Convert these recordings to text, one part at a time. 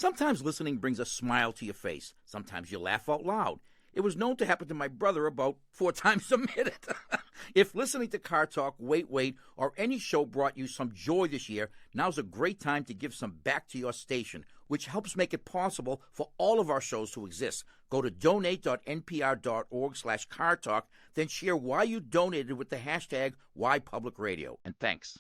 Sometimes listening brings a smile to your face. Sometimes you laugh out loud. It was known to happen to my brother about 4 times a minute. If listening to Car Talk, Wait, or any show brought you some joy this year, now's a great time to give some back to your station, which helps make it possible for all of our shows to exist. Go to donate.npr.org/cartalk, then share why you donated with the hashtag WhyPublicRadio. And thanks.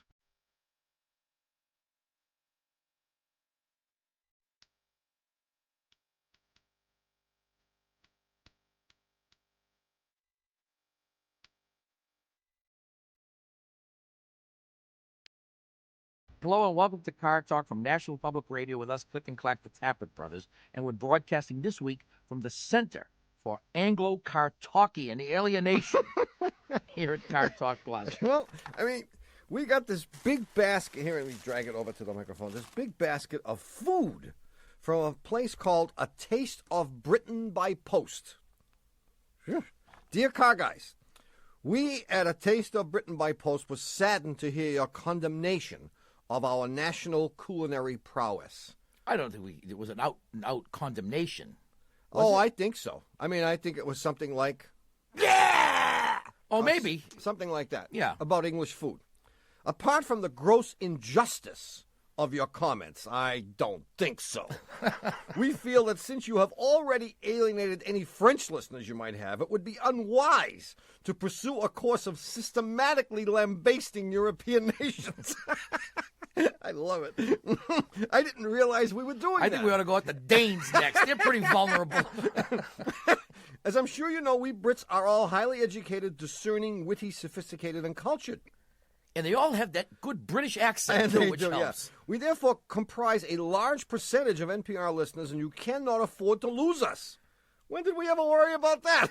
Hello and welcome to Car Talk from National Public Radio with us, Click and Clack, the Tappet Brothers. And we're broadcasting this week from the Center for Anglo-Cartalkian Alienation here at Car Talk Plus. Well, I mean, we got this big basket here, and we drag it over to the microphone, this big basket of food from a place called A Taste of Britain by Post. Dear Car Guys, we at A Taste of Britain by Post were saddened to hear your condemnation of our national culinary prowess. I don't think it was an out condemnation. Oh, I think so. I mean, I think it was something like, yeah! Oh, maybe. Something like that. Yeah. About English food. Apart from the gross injustice of your comments, I don't think so. We feel that since you have already alienated any French listeners you might have, it would be unwise to pursue a course of systematically lambasting European nations. I love it. I didn't realize we were doing that. I think we ought to go at the Danes next. They're pretty vulnerable. As I'm sure you know, we Brits are all highly educated, discerning, witty, sophisticated, and cultured. And they all have that good British accent, too, which helps. Yeah. We therefore comprise a large percentage of NPR listeners, and you cannot afford to lose us. When did we ever worry about that?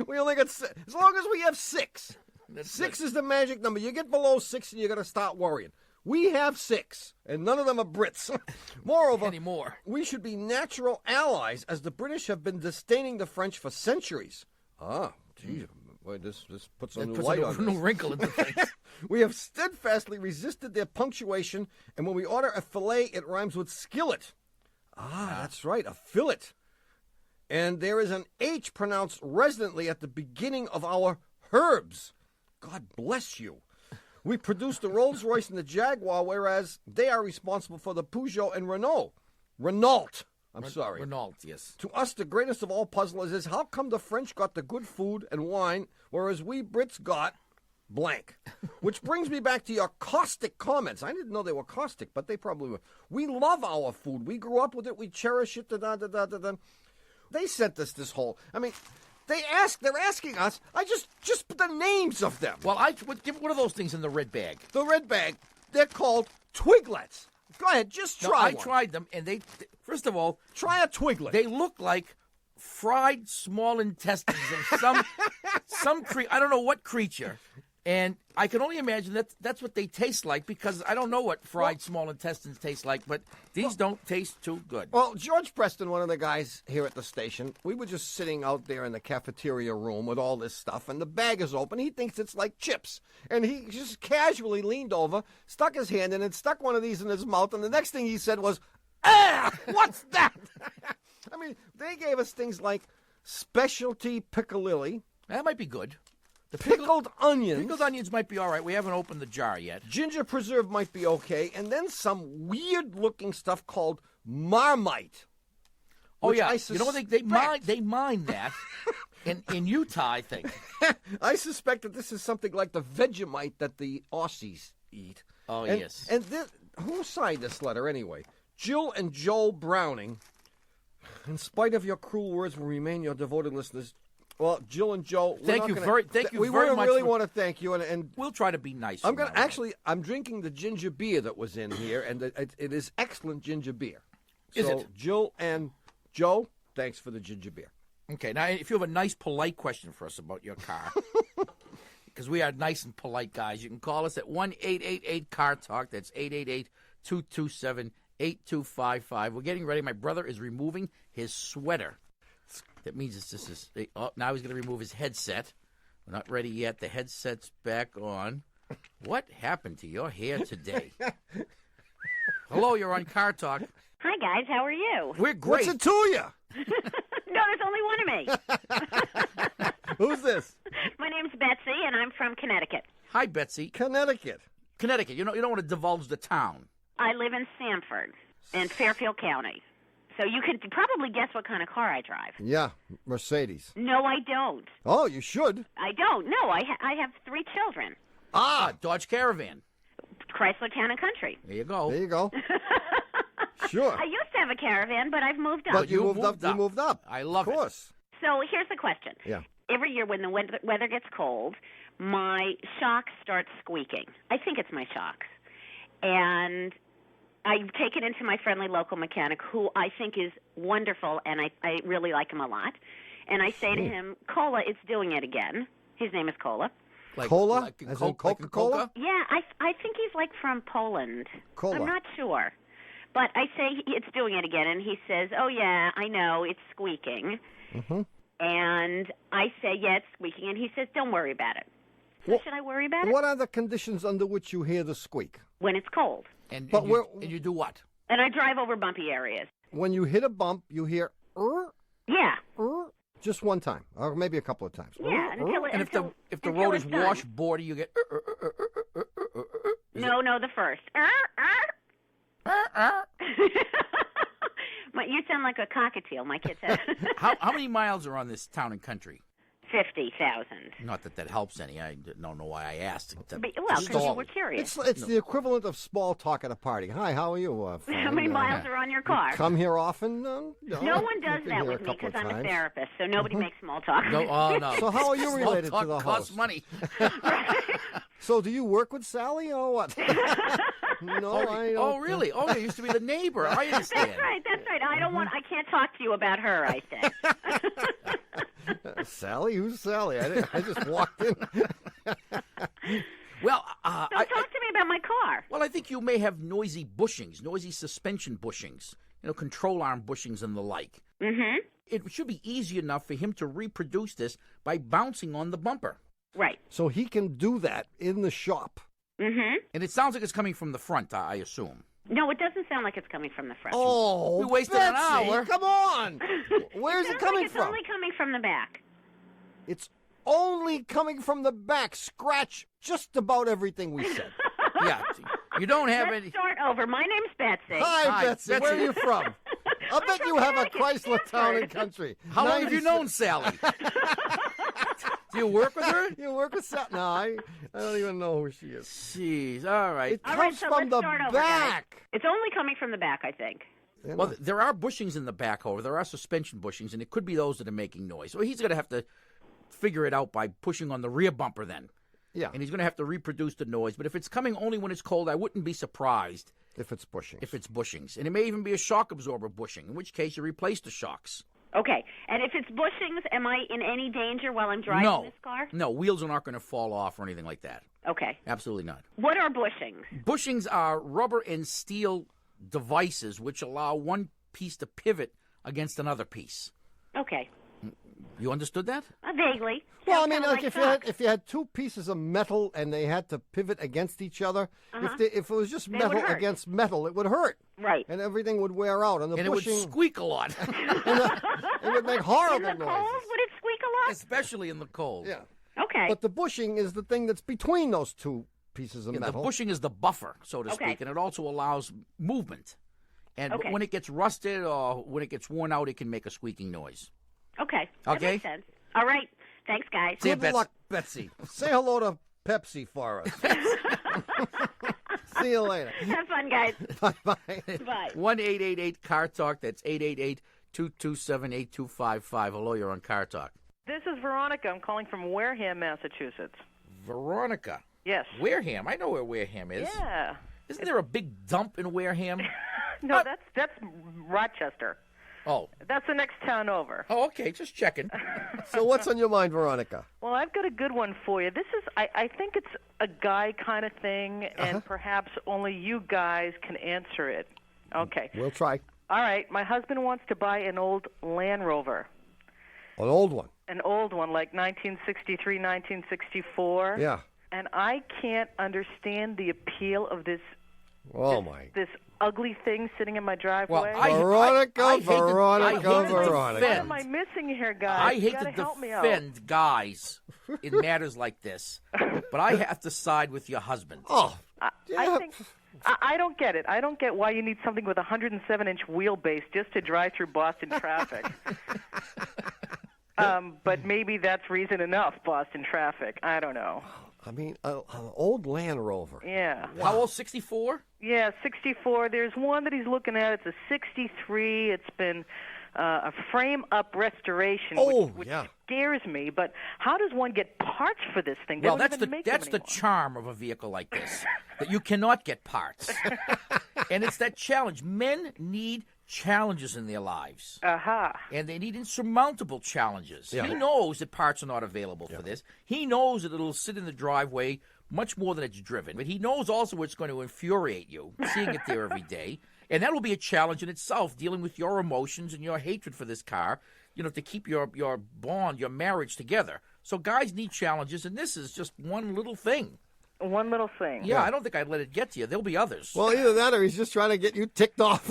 We only got as long as we have 6. Six is the magic number. You get below 6 and you got to start worrying. We have 6, and none of them are Brits. Moreover, anymore, we should be natural allies, as the British have been disdaining the French for centuries. Ah, geez, boy, this puts a new light on this. New wrinkle into things. We have steadfastly resisted their punctuation, and when we order a fillet, it rhymes with skillet. That's right, a fillet. And there is an H pronounced resonantly at the beginning of our herbs. God bless you. We produce the Rolls-Royce and the Jaguar, whereas they are responsible for the Peugeot and Renault. Renault, yes. To us, the greatest of all puzzlers is how come the French got the good food and wine, whereas we Brits got blank. Which brings me back to your caustic comments. I didn't know they were caustic, but they probably were. We love our food. We grew up with it. We cherish it. They sent us this whole... I mean... They're asking us. I just put the names of them. Well, give one of those things in the red bag. The red bag. They're called twiglets. Go ahead, just try one. I tried them, and they first of all, try a twiglet. They look like fried small intestines of some I don't know what creature. And I can only imagine that's what they taste like, because I don't know what fried small intestines taste like, but these don't taste too good. Well, George Preston, one of the guys here at the station, we were just sitting out there in the cafeteria room with all this stuff, and the bag is open. He thinks it's like chips. And he just casually leaned over, stuck his hand in it, stuck one of these in his mouth, and the next thing he said was, what's that? I mean, they gave us things like specialty piccalilli. That might be good. The pickled onions. Pickled onions might be all right. We haven't opened the jar yet. Ginger preserve might be okay. And then some weird-looking stuff called Marmite. Oh, yeah. You know, they mine that in Utah, I think. I suspect that this is something like the Vegemite that the Aussies eat. Oh, yes. And who signed this letter, anyway? Jill and Joel Browning. In spite of your cruel words, will remain your devoted listeners. Well, Jill and Joe, thank you very much. We really want to thank you, and we'll try to be nice. I'm drinking the ginger beer that was in here, and it is excellent ginger beer. Is it? Jill and Joe, thanks for the ginger beer. Okay, now if you have a nice, polite question for us about your car, because we are nice and polite guys, you can call us at 1-888-CAR-TALK. That's 888-227-8255. We're getting ready. My brother is removing his sweater. That means now he's going to remove his headset. We're not ready yet. The headset's back on. What happened to your hair today? Hello, you're on Car Talk. Hi, guys. How are you? We're great. What's it to you? No, there's only one of me. Who's this? My name's Betsy, and I'm from Connecticut. Hi, Betsy. Connecticut. Connecticut. You don't want to divulge the town. I live in Sanford, in Fairfield County. So you could probably guess what kind of car I drive. Yeah, Mercedes. No, I don't. Oh, you should. I don't. No, I have 3 children. Dodge Caravan. Chrysler Town and Country. There you go. There you go. Sure. I used to have a Caravan, but I've moved up. But you moved up. You moved up. I love it. Of course. So here's the question. Yeah. Every year when the weather gets cold, my shocks start squeaking. I think it's my shocks. And I take it into my friendly local mechanic, who I think is wonderful, and I really like him a lot. And I say to him, Cola, it's doing it again. His name is Cola. Cola? Like As in Coca-Cola? Yeah, I think he's like from Poland. Cola. I'm not sure. But I say it's doing it again, and he says, oh, yeah, I know, it's squeaking. Mm-hmm. And I say, yeah, it's squeaking, and he says, don't worry about it. So should I worry about it? What are the conditions under which you hear the squeak? When it's cold. And you do what? And I drive over bumpy areas. When you hit a bump, you hear Yeah. just one time, or maybe a couple of times. Yeah, And if the road is washboardy, you get. No, the first. You sound like a cockatiel. My kid said. How many miles are on this town and country? 50,000. Not that helps any. I don't know why I asked. Well, because you were curious. It's the equivalent of small talk at a party. Hi, how are you? How many miles are on your car? Come here often? No one does that with me because I'm a therapist, so nobody makes small talk. No, no. So how are you related to the costs host? money. So do you work with Sally or what? No, I don't. Oh, really? Oh, you used to be the neighbor. I understand. That's right. I can't talk to you about her, I say. Sally? Who's Sally? I just walked in. Well, talk to me about my car. Well, I think you may have noisy bushings, noisy suspension bushings, control arm bushings and the like. Mm-hmm. It should be easy enough for him to reproduce this by bouncing on the bumper. Right. So he can do that in the shop. Mm-hmm. And it sounds like it's coming from the front, I assume. No, it doesn't sound like it's coming from the front. Oh, we wasted Betsy, an hour. Come on. Where's it coming it's from? It's only coming from the back. It's only coming from the back. Scratch just about everything we said. Yeah. You don't have Let's any. start over. My name's Betsy. Hi, Betsy. Betsy. Where are you from? I bet you have a Chrysler Town and Country. How long have you known Sally? Do you work with her? You work with Sally? No, I don't even know who she is. Jeez. All right. It All comes right, so from let's the start over, back. guys. It's only coming from the back, I think. Well, there are bushings in the back, however. There are suspension bushings, and it could be those that are making noise. So he's going to have to figure it out by pushing on the rear bumper then. Yeah. And he's going to have to reproduce the noise. But if it's coming only when it's cold, I wouldn't be surprised If it's bushings. if it's bushings. And it may even be a shock absorber bushing, in which case you replace the shocks. Okay. And if it's bushings, am I in any danger while I'm driving this car? No, wheels are not going to fall off or anything like that. Okay. Absolutely not. What are bushings? Bushings are rubber and steel devices which allow one piece to pivot against another piece. Okay. You understood that? Vaguely. Well, I Sounds mean, kinda like socks. if you had two pieces of metal and they had to pivot against each other, if it was just would metal hurt. against metal, it would hurt. Right. And everything would wear out. And the And bushing, it would squeak a lot, it would make In horrible the noises. cold, would it squeak a lot? especially in the cold. Yeah. Okay. But the bushing is the thing that's between those two pieces of Yeah, the metal. bushing is the buffer, so to Okay. speak, and it also allows movement. And Okay. when it gets rusted or when it gets worn out, it can make a squeaking noise. Okay. That Okay. makes sense. All right. Thanks, guys. See ya, Good luck, Betsy. Say hello to Pepsi for us. See you later. Have fun, guys. Bye-bye. Bye. 1-888-CAR-TALK. That's 888-227-8255. Hello, you're on Car Talk. This is Veronica. I'm calling from Wareham, Massachusetts. Veronica. Yes. Wareham. I know where Wareham is. Yeah. Isn't there a big dump in Wareham? No, that's Rochester. Oh. That's the next town over. Oh, okay. Just checking. So what's on your mind, Veronica? Well, I've got a good one for you. This is, I think it's a guy kind of thing, and perhaps only you guys can answer it. Okay. We'll try. All right. My husband wants to buy an old Land Rover. An old one. An old one, like 1963, 1964. Yeah. And I can't understand the appeal of this Oh, my. this ugly thing sitting in my driveway? Veronica. What am I missing here, guys? I You hate gotta to help me out. defend guys in matters like this, but I have to side with your husband. Oh, I think I don't get it. I don't get why you need something with a 107-inch wheelbase just to drive through Boston traffic. But maybe that's reason enough, Boston traffic. I don't know. I mean, an old Land Rover. Yeah. How old, 64? Yeah, 64. There's one that he's looking at. It's a 63. It's been a frame-up restoration, which scares me. But how does one get parts for this thing? They Well, don't that's even make the them anymore. charm of a vehicle like this, that you cannot get parts. And it's that challenge. Men need challenges in their lives. And they need insurmountable challenges. Yeah. He knows that parts are not available for this. He knows that it'll sit in the driveway much more than it's driven. But he knows also it's going to infuriate you, seeing it there every day. And that will be a challenge in itself, dealing with your emotions and your hatred for this car, to keep your bond, your marriage together. So guys need challenges, and this is just one little thing. One little thing. Yeah, I don't think I'd let it get to you. There'll be others. Well, either that or he's just trying to get you ticked off.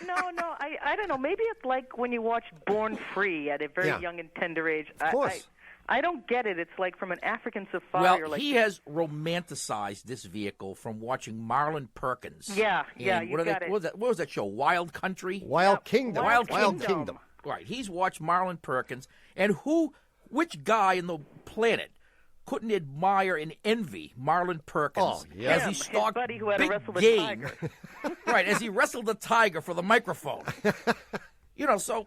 No, I don't know. Maybe it's like when you watch Born Free at a very young and tender age. Of course. I don't get it. It's like from an African safari. Well, he has romanticized this vehicle from watching Marlon Perkins. Yeah, in, you got it. What was that show? Wild Country? Wild Kingdom. Wild Kingdom. Right. He's watched Marlon Perkins. And which guy in the planet couldn't admire and envy Marlon Perkins as he stalked his buddy who had to big wrestle the game? tiger. Right, as he wrestled the tiger for the microphone. So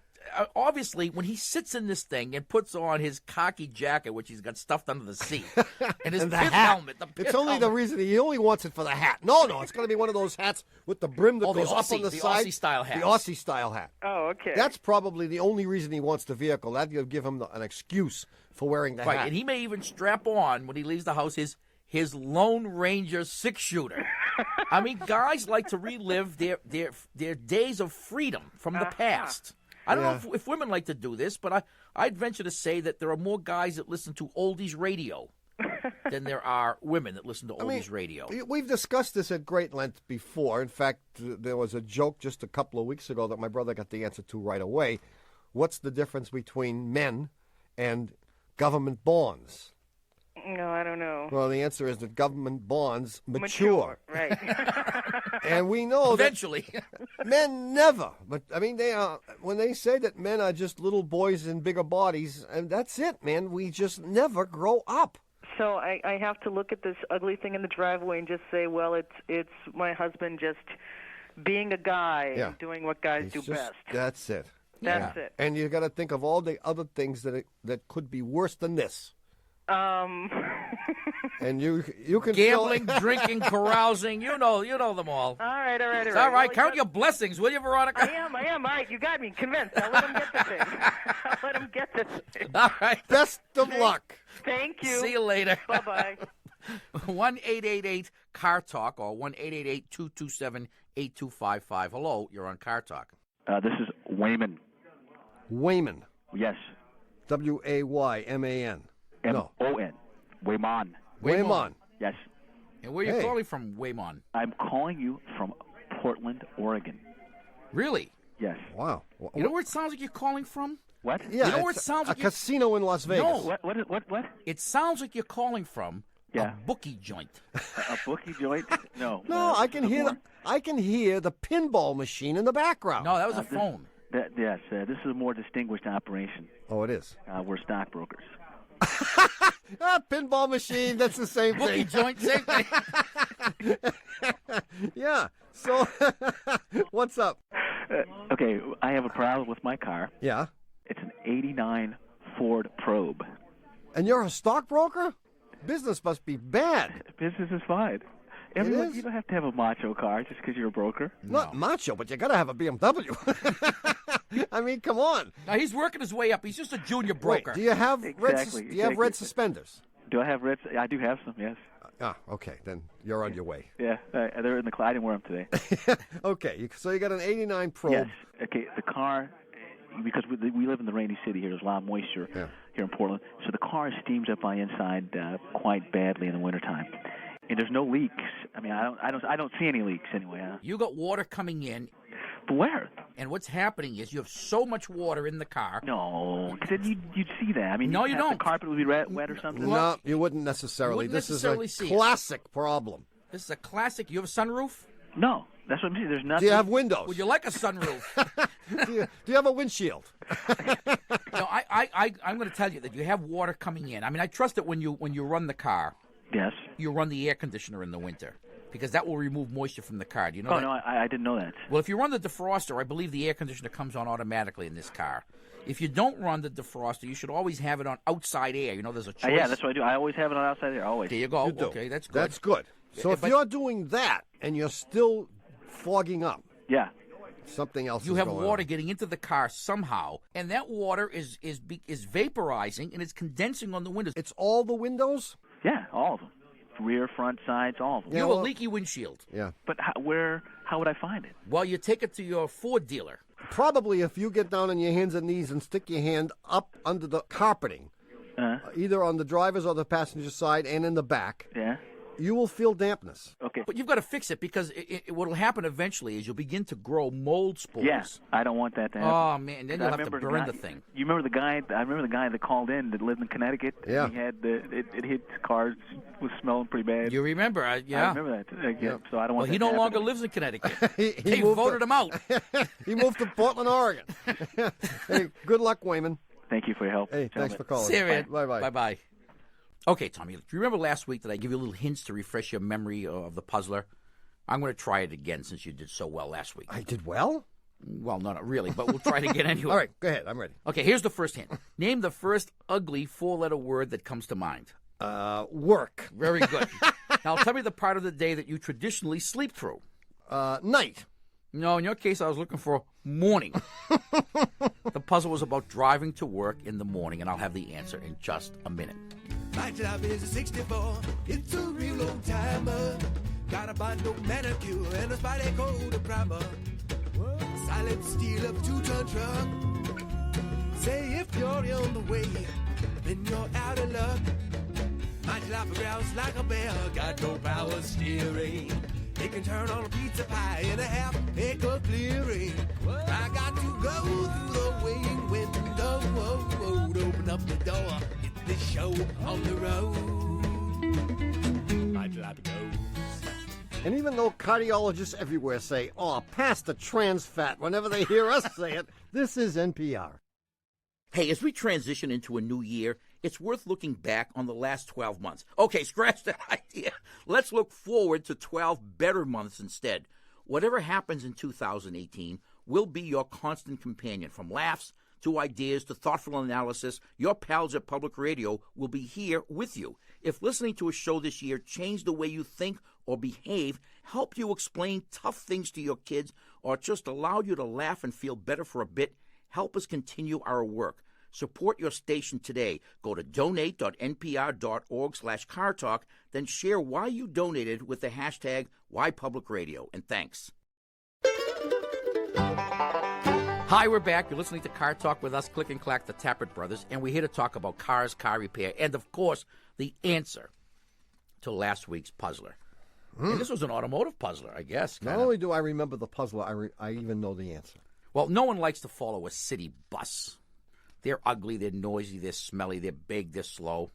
obviously when he sits in this thing and puts on his khaki jacket, which he's got stuffed under the seat, and his And the pith hat. helmet. It's only the reason he only wants it for the hat. No, it's going to be one of those hats with the brim that the goes up Aussie- on the the side. Aussie-style hats. The Aussie-style hat. Oh, okay. That's probably the only reason he wants the vehicle. That'll give him an excuse for wearing the Right, hat. and he may even strap on when he leaves the house his Lone Ranger 6-shooter. I mean, guys like to relive their days of freedom from the past. I don't know if women like to do this, but I'd venture to say that there are more guys that listen to oldies radio than there are women that listen to oldies radio. We've discussed this at great length before. In fact, there was a joke just a couple of weeks ago that my brother got the answer to right away. What's the difference between men and government bonds? No, I don't know. Well, the answer is that government bonds mature. Right. And we know Eventually. that men never. But, I mean, when they say that men are just little boys in bigger bodies, and that's it, man. We just never grow up. So I have to look at this ugly thing in the driveway and just say, well, it's my husband just being a guy and doing what guys do best. That's it. That's it. And you got to think of all the other things that could be worse than this. And you can Gambling, still... drinking, carousing, you know them all. All right. It's all right. Count your blessings, will you, Veronica? I am. All right, you got me convinced. I'll let him get the thing. All right. Best of luck. Thank you. See you later. Bye-bye. 1-888-CAR-TALK or 1-888-227-8255. Hello, you're on Car Talk. This is Wayman. Wayman. Yes. Wayman. No. M-O-N. Wayman. Wayman. Yes. And where are you calling from, Waymon? I'm calling you from Portland, Oregon. Really? Yes. Wow. You know where it sounds like you're calling from? What? Yeah, You know where it it's sounds like a casino in Las Vegas. No. What? It sounds like you're calling from a bookie joint. A bookie joint? No. No, I can hear the pinball machine in the background. No, that was a phone. Yes. This is a more distinguished operation. Oh, it is. We're stockbrokers. Pinball machine, that's the same Bookie thing. joint, same thing. Yeah. So, what's up? Okay, I have a problem with my car. Yeah. It's an 89 Ford Probe. And you're a stockbroker? Business must be bad. Business is fine. is? You don't have to have a macho car just because you're a broker. Not macho, but you got to have a BMW. I mean, come on. Now, he's working his way up. He's just a junior broker. Wait, do you have Exactly, red suspenders? Do I have reds? I do have some, yes. Okay. Then you're on your way. Yeah, they're in the I didn't wear them today. Okay. So you got an 89 Probe. Yes. Okay, the car, because we live in the rainy city here, there's a lot of moisture here in Portland, so the car steams up my inside quite badly in the wintertime. And there's no leaks. I mean, I don't see any leaks anyway. You got water coming in. But where? And what's happening is you have so much water in the car. No, because you'd see that. I mean, no, you don't. The carpet would be wet or something. No, you wouldn't necessarily. This is a classic problem. This is a classic. You have a sunroof? No, that's what I'm saying. There's nothing. Do you have windows? Would you like a sunroof? do you have a windshield? No, I'm going to tell you that you have water coming in. I mean, I trust it when you run the car. Yes. You run the air conditioner in the winter, because that will remove moisture from the car. Do you know that? No, I didn't know that. Well, if you run the defroster, I believe the air conditioner comes on automatically in this car. If you don't run the defroster, you should always have it on outside air. You know, there's a choice. Yeah, that's what I do. I always have it on outside air, always. There you go. You do. Okay, that's good. That's good. So if you're doing that and you're still fogging up, yeah, something else. You have water getting into the car somehow, and that water is vaporizing and it's condensing on the windows. It's all the windows? Yeah, all of them. Rear, front, sides, all of them. You have a leaky windshield. Yeah. But how would I find it? Well, you take it to your Ford dealer. Probably if you get down on your hands and knees and stick your hand up under the carpeting, either on the driver's or the passenger side and in the back. Yeah. You will feel dampness. Okay. But you've got to fix it, because what will happen eventually is you'll begin to grow mold spores. Yeah, I don't want that to happen. Oh, man, then you'll have to burn the thing. You remember the guy? I remember the guy that called in that lived in Connecticut. Yeah. He had it hit cars, was smelling pretty bad. You remember? Yeah. I remember that. Yeah. So I don't want. Well, he no longer lives in Connecticut. They voted him out. He moved to Portland, Oregon. Hey, good luck, Wayman. Thank you for your help. Hey, thanks for calling. See you, man. Bye-bye. Bye-bye. Okay, Tommy, do you remember last week that I gave you little hints to refresh your memory of the puzzler? I'm going to try it again since you did so well last week. I did well? Well, no, not really, but we'll try it again anyway. All right, go ahead. I'm ready. Okay, here's the first hint. Name the first ugly four-letter word that comes to mind. Work. Very good. Now, tell me the part of the day that you traditionally sleep through. Night. No, in your case, I was looking for morning. The puzzle was about driving to work in the morning, and I'll have the answer in just a minute. My job is a 64. It's a real old timer. Got a bundle manicure and a Spidey coat primer. Silent steel of a 2-ton truck. Say if you're on the way, then you're out of luck. My job growls like a bear. Got no power steering. It can turn on a pizza pie in a half-acre clearing. I got to go through the wing window, open up the door, hit the show on the road. My job goes. And even though cardiologists everywhere say, "Oh, pass the trans fat," whenever they hear us say it, this is NPR. Hey, as we transition into a new year, it's worth looking back on the last 12 months. Okay, scratch that idea. Let's look forward to 12 better months instead. Whatever happens in 2018 will be your constant companion. From laughs to ideas to thoughtful analysis, your pals at Public Radio will be here with you. If listening to a show this year changed the way you think or behave, helped you explain tough things to your kids, or just allowed you to laugh and feel better for a bit, help us continue our work. Support your station today. Go to donate.npr.org/cartalk, then share why you donated with the hashtag WhyPublicRadio. And thanks. Hi, we're back. You're listening to Car Talk with us, Click and Clack, the Tappert Brothers, and we're here to talk about cars, car repair, and, of course, the answer to last week's puzzler. And this was an automotive puzzler, I guess. Not only do I remember the puzzler, I even know the answer. Well, no one likes to follow a city bus. They're ugly, they're noisy, they're smelly, they're big, they're slow.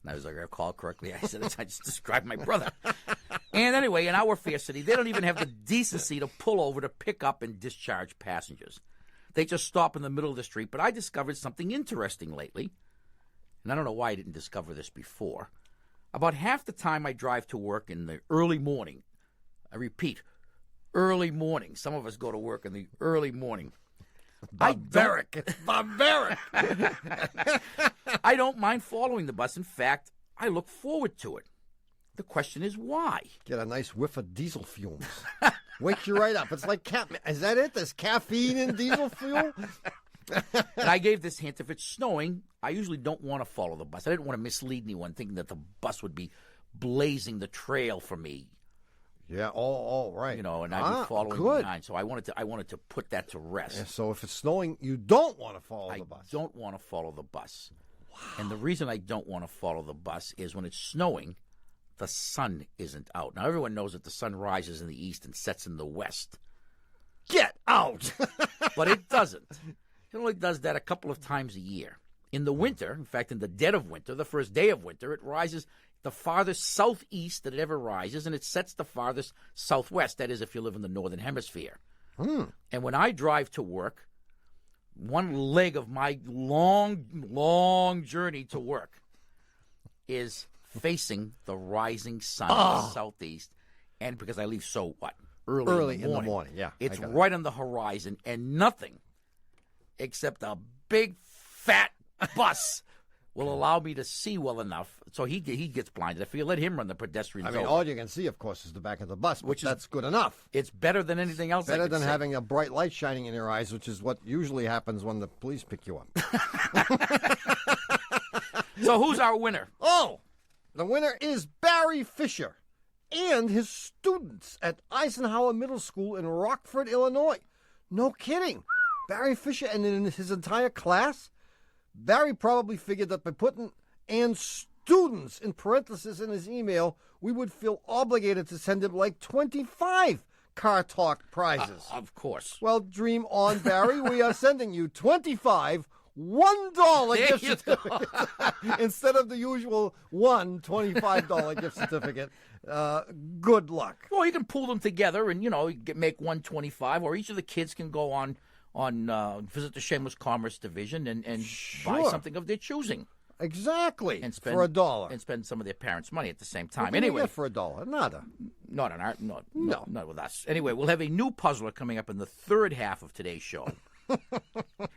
And I was like, I recall correctly, I said, I just described my brother. And anyway, in our fair city, they don't even have the decency to pull over to pick up and discharge passengers. They just stop in the middle of the street. But I discovered something interesting lately, and I don't know why I didn't discover this before. About half the time I drive to work in the early morning, I repeat, early morning. Some of us go to work in the early morning. Barbaric. It's barbaric. I don't mind following the bus. In fact, I look forward to it. The question is why? Get a nice whiff of diesel fumes. Wakes you right up. It's like is that it? There's caffeine in diesel fuel? And I gave this hint. If it's snowing, I usually don't want to follow the bus. I didn't want to mislead anyone thinking that the bus would be blazing the trail for me. Yeah, all right. You know, and I'd be following behind. So I wanted to put that to rest. Yeah, so if it's snowing, you don't want to follow the bus. I don't want to follow the bus. Wow. And the reason I don't want to follow the bus is when it's snowing, the sun isn't out. Now, everyone knows that the sun rises in the east and sets in the west. Get out! But it doesn't. It only does that a couple of times a year. In the winter, in fact, in the dead of winter, the first day of winter, it rises the farthest southeast that it ever rises, and it sets the farthest southwest. That is, if you live in the northern hemisphere. And when I drive to work, one leg of my long journey to work is facing the rising sun in the southeast. And because I leave early in the morning. Yeah, it's right on the horizon, and nothing except a big fat bus will allow me to see well enough. So he gets blinded. If you let him run the pedestrian zone. all you can see, of course, is the back of the bus, which that's good enough. It's better than anything else. Better than having a bright light shining in your eyes, which is what usually happens when the police pick you up. So who's our winner? Oh, the winner is Barry Fisher and his students at Eisenhower Middle School in Rockford, Illinois. No kidding. Barry Fisher and his entire class. Barry probably figured that by putting "and students" in parentheses in his email, we would feel obligated to send him like 25 Car Talk prizes. Of course. Well, dream on, Barry. We are sending you 25 $1 gift certificates instead of the usual $25 gift certificate. Good luck. Well, you can pull them together and, make 125, or each of the kids can go on visit the Shameless Commerce Division and buy something of their choosing. Exactly. And spend, for $1. And spend some of their parents' money at the same time. What anyway, for $1? Nada. Not on our, not with us. Anyway, we'll have a new puzzler coming up in the third half of today's show.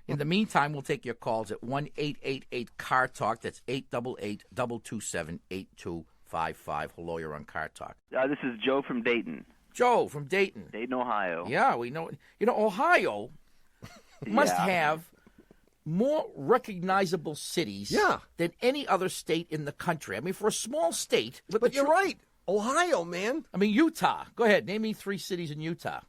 In the meantime, we'll take your calls at 1-888-CAR-TALK. That's 888-227-8255. Hello, you're on Car Talk. This is Joe from Dayton. Joe from Dayton. Dayton, Ohio. Yeah, we know. Ohio must have more recognizable cities than any other state in the country. I mean, for a small state. But you're right. Ohio, man. I mean, Utah. Go ahead. Name me 3 cities in Utah.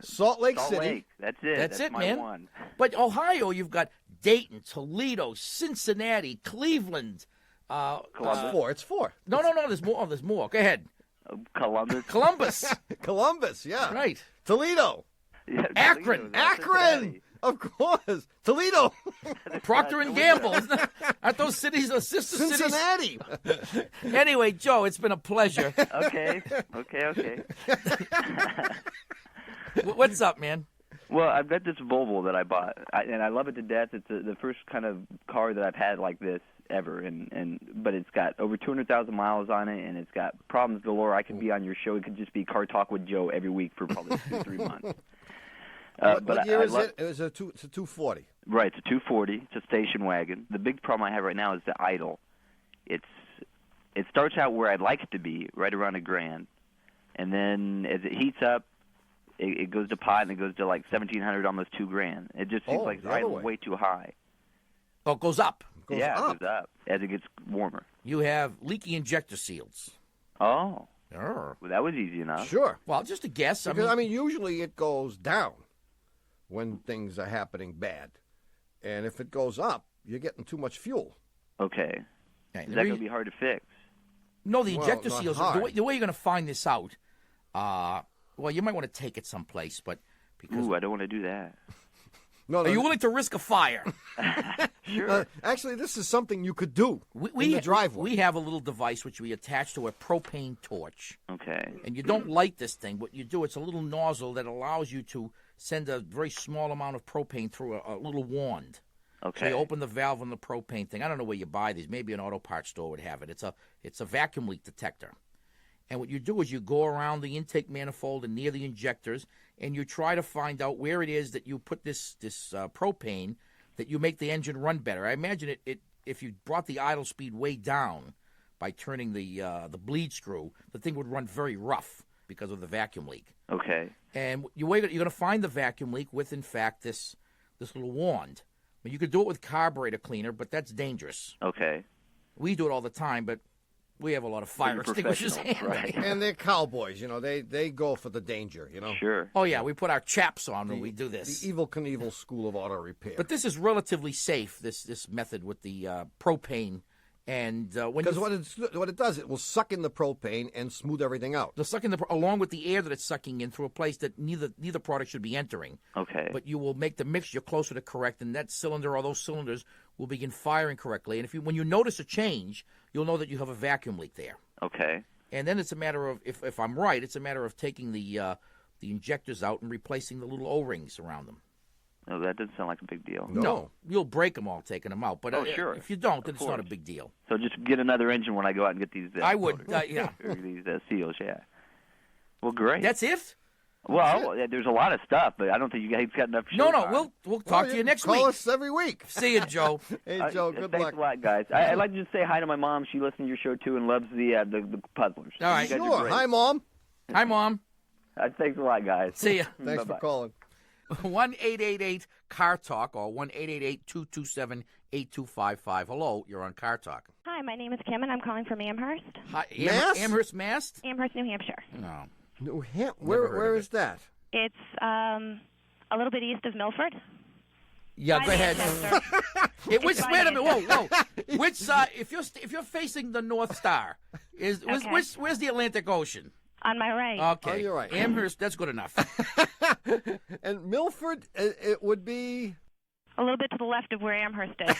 Salt Lake City. Lake. That's it. That's it, my man. one. But Ohio, you've got Dayton, Toledo, Cincinnati, Cleveland. Columbus. It's four. No. There's more. There's more. Go ahead. Columbus. Columbus, yeah. Right. Toledo. Yeah, Akron. Akron. Of course. Toledo. Procter & Gamble. Aren't those cities the sister Cincinnati. cities? Anyway, Joe, it's been a pleasure. Okay. What's up, man? Well, I've got this Volvo that I bought, and I love it to death. It's the first kind of car that I've had like this ever, but it's got over 200,000 miles on it, and it's got problems galore. I could be on your show. It could just be Car Talk with Joe every week for probably 2-3 months. What year is it? It's a 240. Right, it's a 240. It's a station wagon. The big problem I have right now is the idle. It starts out where I'd like it to be, right around $1,000, and then as it heats up, it goes to pot, and it goes to like $1,700, almost $2,000. It just seems like it's idling way too high. Oh, it goes up. It goes up as it gets warmer. You have leaky injector seals. Oh. Well, that was easy enough. Sure. Well, just a guess. Because, usually it goes down when things are happening bad. And if it goes up, you're getting too much fuel. Okay. Is that going to be hard to fix? No, the injector seals, the way you're going to find this out, well, you might want to take it someplace, but because... Ooh, I don't want to do that. No, Are you willing to risk a fire? Sure. Actually, this is something you could do in the driveway. We have a little device which we attach to a propane torch. Okay. And you don't light this thing. What you do, it's a little nozzle that allows you to send a very small amount of propane through a little wand. Okay. So you open the valve on the propane thing. I don't know where you buy these. Maybe an auto parts store would have it. It's a vacuum leak detector. And what you do is you go around the intake manifold and near the injectors, and you try to find out where it is that you put this propane that you make the engine run better. I imagine it if you brought the idle speed way down by turning the bleed screw, the thing would run very rough because of the vacuum leak. Okay. And you're going to find the vacuum leak with, in fact, this little wand. I mean, you could do it with carburetor cleaner, but that's dangerous. Okay. We do it all the time, but we have a lot of fire extinguishers handy. Right. And they're cowboys, they go for the danger, Sure. Oh, yeah, we put our chaps on when we do this. The Evel Knievel School of Auto Repair. But this is relatively safe, this method with the propane And because what it does, it will suck in the propane and smooth everything out. The sucking along with the air that it's sucking in through a place that neither product should be entering. Okay. But you will make the mixture closer to correct, and that cylinder or those cylinders will begin firing correctly. And when you notice a change, you'll know that you have a vacuum leak there. Okay. And then it's a matter of, if I'm right, it's a matter of taking the injectors out and replacing the little O-rings around them. No, that doesn't sound like a big deal. No. You'll break them all taking them out. But sure. If you don't, then it's not a big deal. So just get another engine when I go out and get these. I would, yeah. These seals, yeah. Well, great. That's it? Well, there's a lot of stuff, but I don't think you guys got enough. No, we'll talk to you next week. Call us every week. See you, Joe. Hey, Joe, good thanks luck. Thanks a lot, guys. I'd like to just say hi to my mom. She listens to your show, too, and loves the puzzlers. All right. Sure. Hi, Mom. Hi, Mom. Thanks a lot, guys. See ya. Thanks for calling. 1-888-CAR-TALK or 1-888-227-8255. Hello, you're on Car Talk. Hi, my name is Kim, and I'm calling from Amherst. Hi, Mass? Amherst, Mass? Amherst, New Hampshire. No. New Where is that? It's a little bit east of Milford. Yeah, go ahead. Wait a minute. Whoa. Which if you're facing the North Star, where's the Atlantic Ocean? On my right. Okay. Oh, you're right. Amherst, that's good enough. And Milford, it would be a little bit to the left of where Amherst is.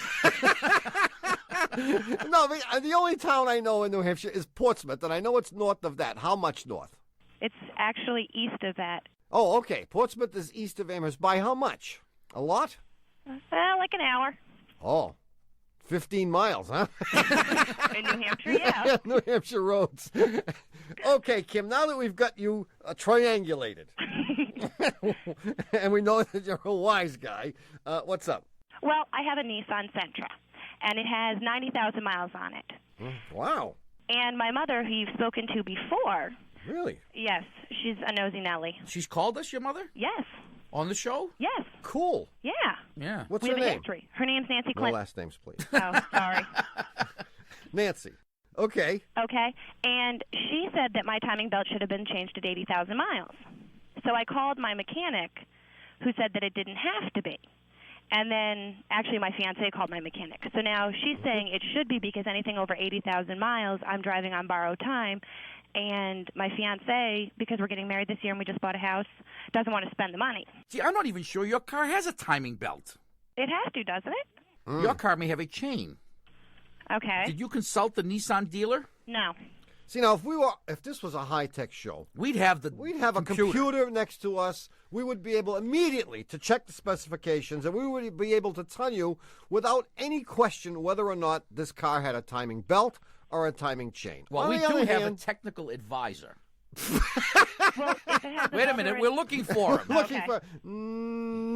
No, the only town I know in New Hampshire is Portsmouth, and I know it's north of that. How much north? It's actually east of that. Oh, okay. Portsmouth is east of Amherst. By how much? A lot? Like an hour. Oh, 15 miles, huh? In New Hampshire, yeah. New Hampshire roads. Okay, Kim, now that we've got you triangulated, and we know that you're a wise guy, what's up? Well, I have a Nissan Sentra, and it has 90,000 miles on it. Wow. And my mother, who you've spoken to before. Really? Yes, she's a nosy Nelly. She's called us, your mother? Yes. On the show? Yes. Cool. Yeah. Yeah. What's we her have a name? history. Her name's Nancy No Clinton. last names, please. Oh, sorry. Nancy. Okay. Okay. And she said that my timing belt should have been changed at 80,000 miles. So I called my mechanic, who said that it didn't have to be. And then, actually, my fiancé called my mechanic. So now she's saying it should be because anything over 80,000 miles, I'm driving on borrowed time. And my fiancé, because we're getting married this year and we just bought a house, doesn't want to spend the money. See, I'm not even sure your car has a timing belt. It has to, doesn't it? Your car may have a chain. Okay. Did you consult the Nissan dealer? No. See, now, if this was a high-tech show, we'd have a computer next to us. We would be able immediately to check the specifications, and we would be able to tell you without any question whether or not this car had a timing belt or a timing chain. Well, we do have a technical advisor. Well, if it has Wait a minute, we're looking for him.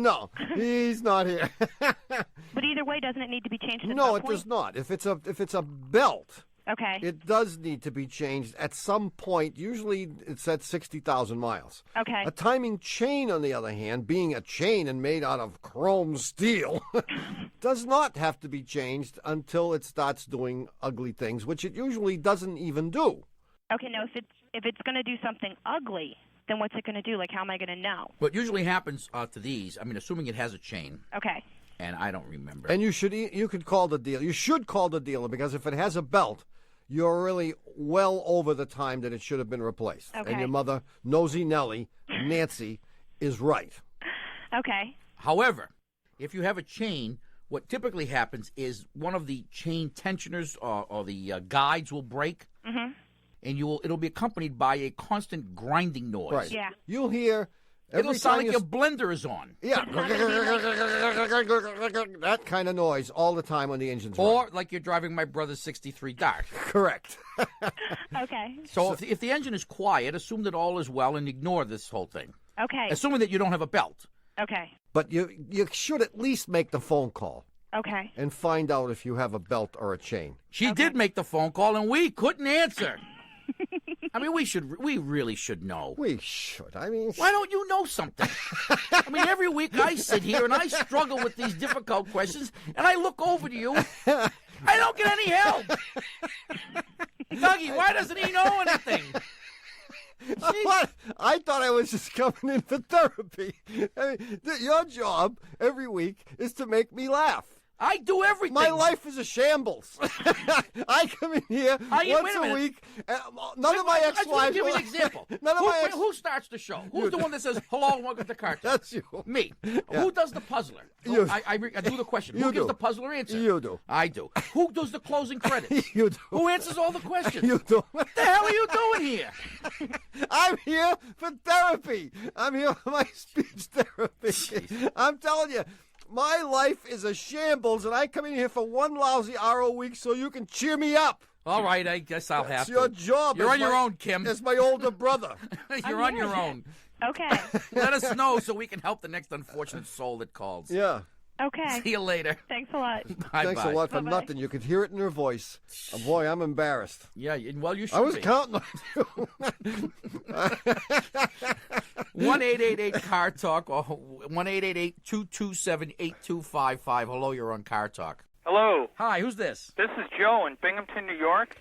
No, he's not here. But either way, doesn't it need to be changed at No, some it point? does not. If it's a belt, okay, it does need to be changed at some point. Usually it's at 60,000 miles. Okay. A timing chain, on the other hand, being a chain and made out of chrome steel, does not have to be changed until it starts doing ugly things, which it usually doesn't even do. Okay, no, if it's going to do something ugly, then what's it going to do? Like, how am I going to know? What usually happens to these, I mean, assuming it has a chain. Okay. And I don't remember. And you could call the dealer. You should call the dealer, because if it has a belt, you're really well over the time that it should have been replaced. Okay. And your mother, Nosy Nellie, Nancy, is right. Okay. However, if you have a chain, what typically happens is one of the chain tensioners or the guides will break. Mm-hmm. And it'll be accompanied by a constant grinding noise. Right. Yeah. You'll hear It'll sound like your blender is on. Yeah. That kind of noise all the time when the engine's Or running. like you're driving my brother's 63 Dart. Correct. Okay. So if the engine is quiet, assume that all is well and ignore this whole thing. Okay. Assuming that you don't have a belt. Okay. But you should at least make the phone call Okay. and find out if you have a belt or a chain. She did make the phone call, and we couldn't answer. I mean, we really should know. We should. I mean, why don't you know something? I mean, every week I sit here and I struggle with these difficult questions, and I look over to you. I don't get any help. Dougie, why doesn't he know anything? What? I thought I was just coming in for therapy. I mean, your job every week is to make me laugh. I do everything. My life is a shambles. I come in here once a week. None of my ex-wives. Give me an example. Who starts the show? Who's the one that says, hello, welcome to Car Talk? That's you. Me. Yeah. Who does the puzzler? You. I do the question. You Who gives do. the puzzler answer? You do. I do. Who does the closing credits? You do. Who answers all the questions? You do. What the hell are you doing here? I'm here for therapy. I'm here for my speech therapy. Jeez. I'm telling you. My life is a shambles, and I come in here for one lousy hour a week so you can cheer me up. All right, I guess I'll have It's to. your job. You're on your own, Kim. As my older brother. You're on your own. Okay. Let us know so we can help the next unfortunate soul that calls. Yeah. Okay. See you later. Thanks a lot. Bye-bye. Thanks a lot for Bye-bye. nothing. You could hear it in her voice. Oh, boy, I'm embarrassed. Yeah, well, you should I was be. counting on you. 1-888-CAR TALK or 1-888-227-8255. Hello, you're on Car Talk. Hello. Hi, who's this? This is Joe in Binghamton, New York.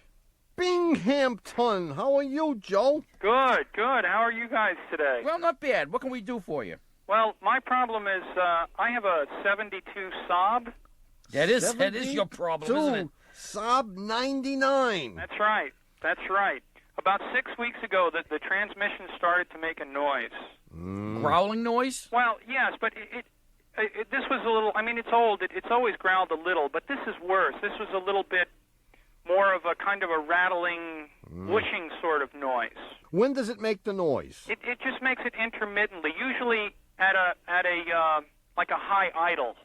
Binghamton. How are you, Joe? Good, good. How are you guys today? Well, not bad. What can we do for you? Well, my problem is I have a 72 Saab. That is your problem, isn't it? Saab 99. That's right. That's right. About 6 weeks ago, the transmission started to make a noise. Growling noise? Well, yes, but this was a little, I mean, it's old. It's always growled a little, but this is worse. This was a little bit more of a kind of a rattling, whooshing sort of noise. When does it make the noise? It just makes it intermittently, usually at a like a high idle.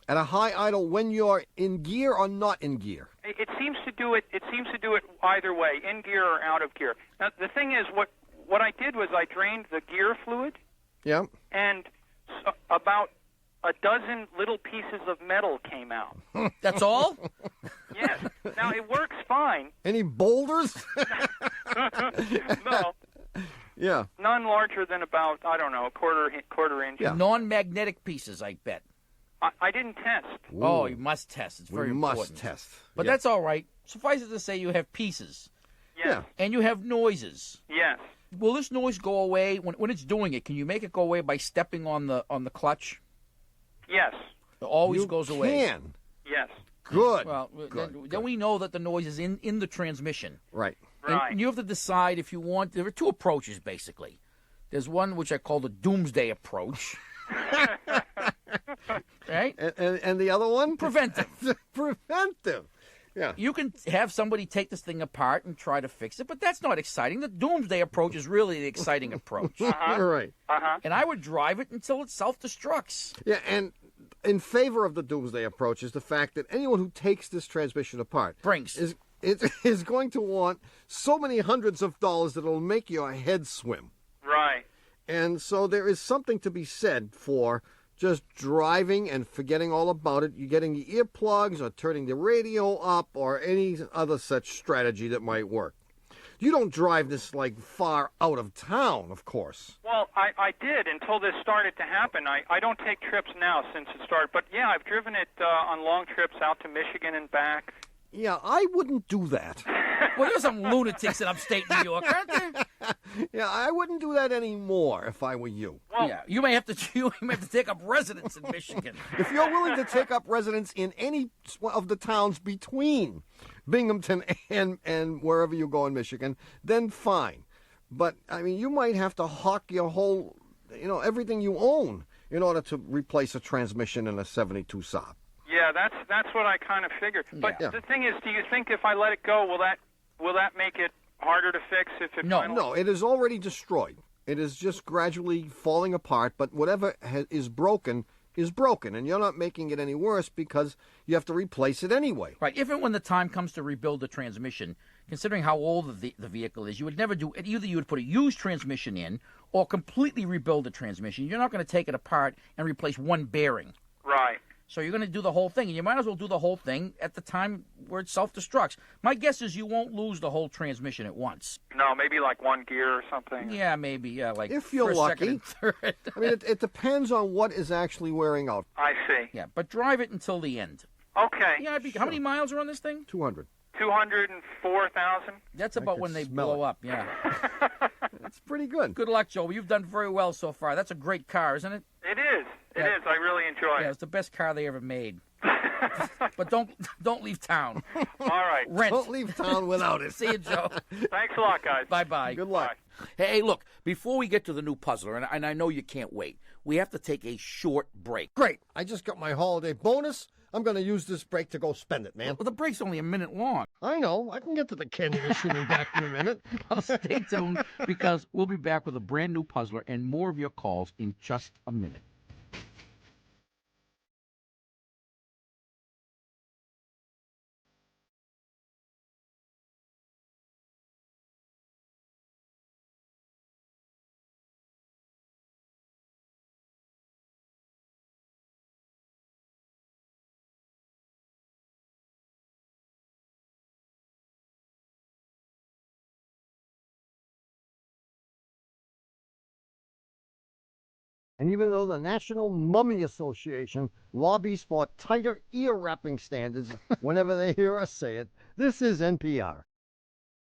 At a high idle when you're in gear or not in gear? It seems to do it. It seems to do it either way, in gear or out of gear. Now, the thing is, what I did was I drained the gear fluid. Yeah. And about a dozen little pieces of metal came out. That's all? Yes. Now it works fine. Any boulders? No. Yeah. None larger than about, I don't know, a quarter inch. Yeah. Non-magnetic pieces, I bet. I didn't test. Ooh. Oh, you must test. It's very we important. must test. But Yeah. that's all right. Suffice it to say you have pieces. Yes. Yeah. And you have noises. Yes. Will this noise go away when it's doing it? Can you make it go away by stepping on the clutch? Yes. It always You goes away. can. Yes. Good. Well, Good. then we know that the noise is in the transmission. Right. Right. And you have to decide if you want. There are two approaches, basically. There's one which I call the doomsday approach. Right? And the other one? Preventive. Preventive. Yeah. You can have somebody take this thing apart and try to fix it, but that's not exciting. The doomsday approach is really the exciting approach. Right. And I would drive it until it self-destructs. Yeah, and in favor of the doomsday approach is the fact that anyone who takes this transmission apart is going to want so many hundreds of dollars that it'll make your head swim. Right. And so there is something to be said for just driving and forgetting all about it. You're getting your earplugs or turning the radio up or any other such strategy that might work. You don't drive this like far out of town, of course. Well, I did until this started to happen. I don't take trips now since it started. But, yeah, I've driven it on long trips out to Michigan and back. Yeah, I wouldn't do that. Well, there's some lunatics in upstate New York, aren't there? Yeah, I wouldn't do that anymore if I were you. Well, Yeah, you may have to take up residence in Michigan. If you're willing to take up residence in any of the towns between Binghamton and wherever you go in Michigan, then fine. But, I mean, you might have to hawk your whole, everything you own in order to replace a transmission in a 72 Saab. Yeah, that's what I kind of figured. But Yeah. the thing is, do you think if I let it go, will that make it harder to fix if it finally... No, it is already destroyed. It is just gradually falling apart, but whatever is broken, and you're not making it any worse because you have to replace it anyway. Right. If and when the time comes to rebuild the transmission, considering how old the vehicle is, you would never do it. Either you would put a used transmission in or completely rebuild the transmission. You're not going to take it apart and replace one bearing. Right. So you're going to do the whole thing, and you might as well do the whole thing at the time where it self-destructs. My guess is you won't lose the whole transmission at once. No, maybe like one gear or something. Yeah, maybe. Yeah, like If you're first, second, lucky. and third. I mean, it depends on what is actually wearing out. I see. Yeah, but drive it until the end. Okay. Yeah, how many miles are on this thing? 200. 204,000. That's about could when they smell blow it. up. Yeah. That's pretty good. Good luck, Joe. You've done very well so far. That's a great car, isn't it? It is. It is. I really enjoy Yeah, it. it's the best car they ever made. But don't leave town. All right. Rent. Don't leave town without it. See you, Joe. Thanks a lot, guys. Bye-bye. Good luck. Bye. Hey, look, before we get to the new puzzler, and I know you can't wait, we have to take a short break. Great. I just got my holiday bonus. I'm going to use this break to go spend it, man. Well, the break's only a minute long. I know. I can get to the candy machine back in a minute. Well, stay tuned, because we'll be back with a brand new puzzler and more of your calls in just a minute. And even though the National Mummy Association lobbies for tighter ear wrapping standards whenever they hear us say it, this is NPR.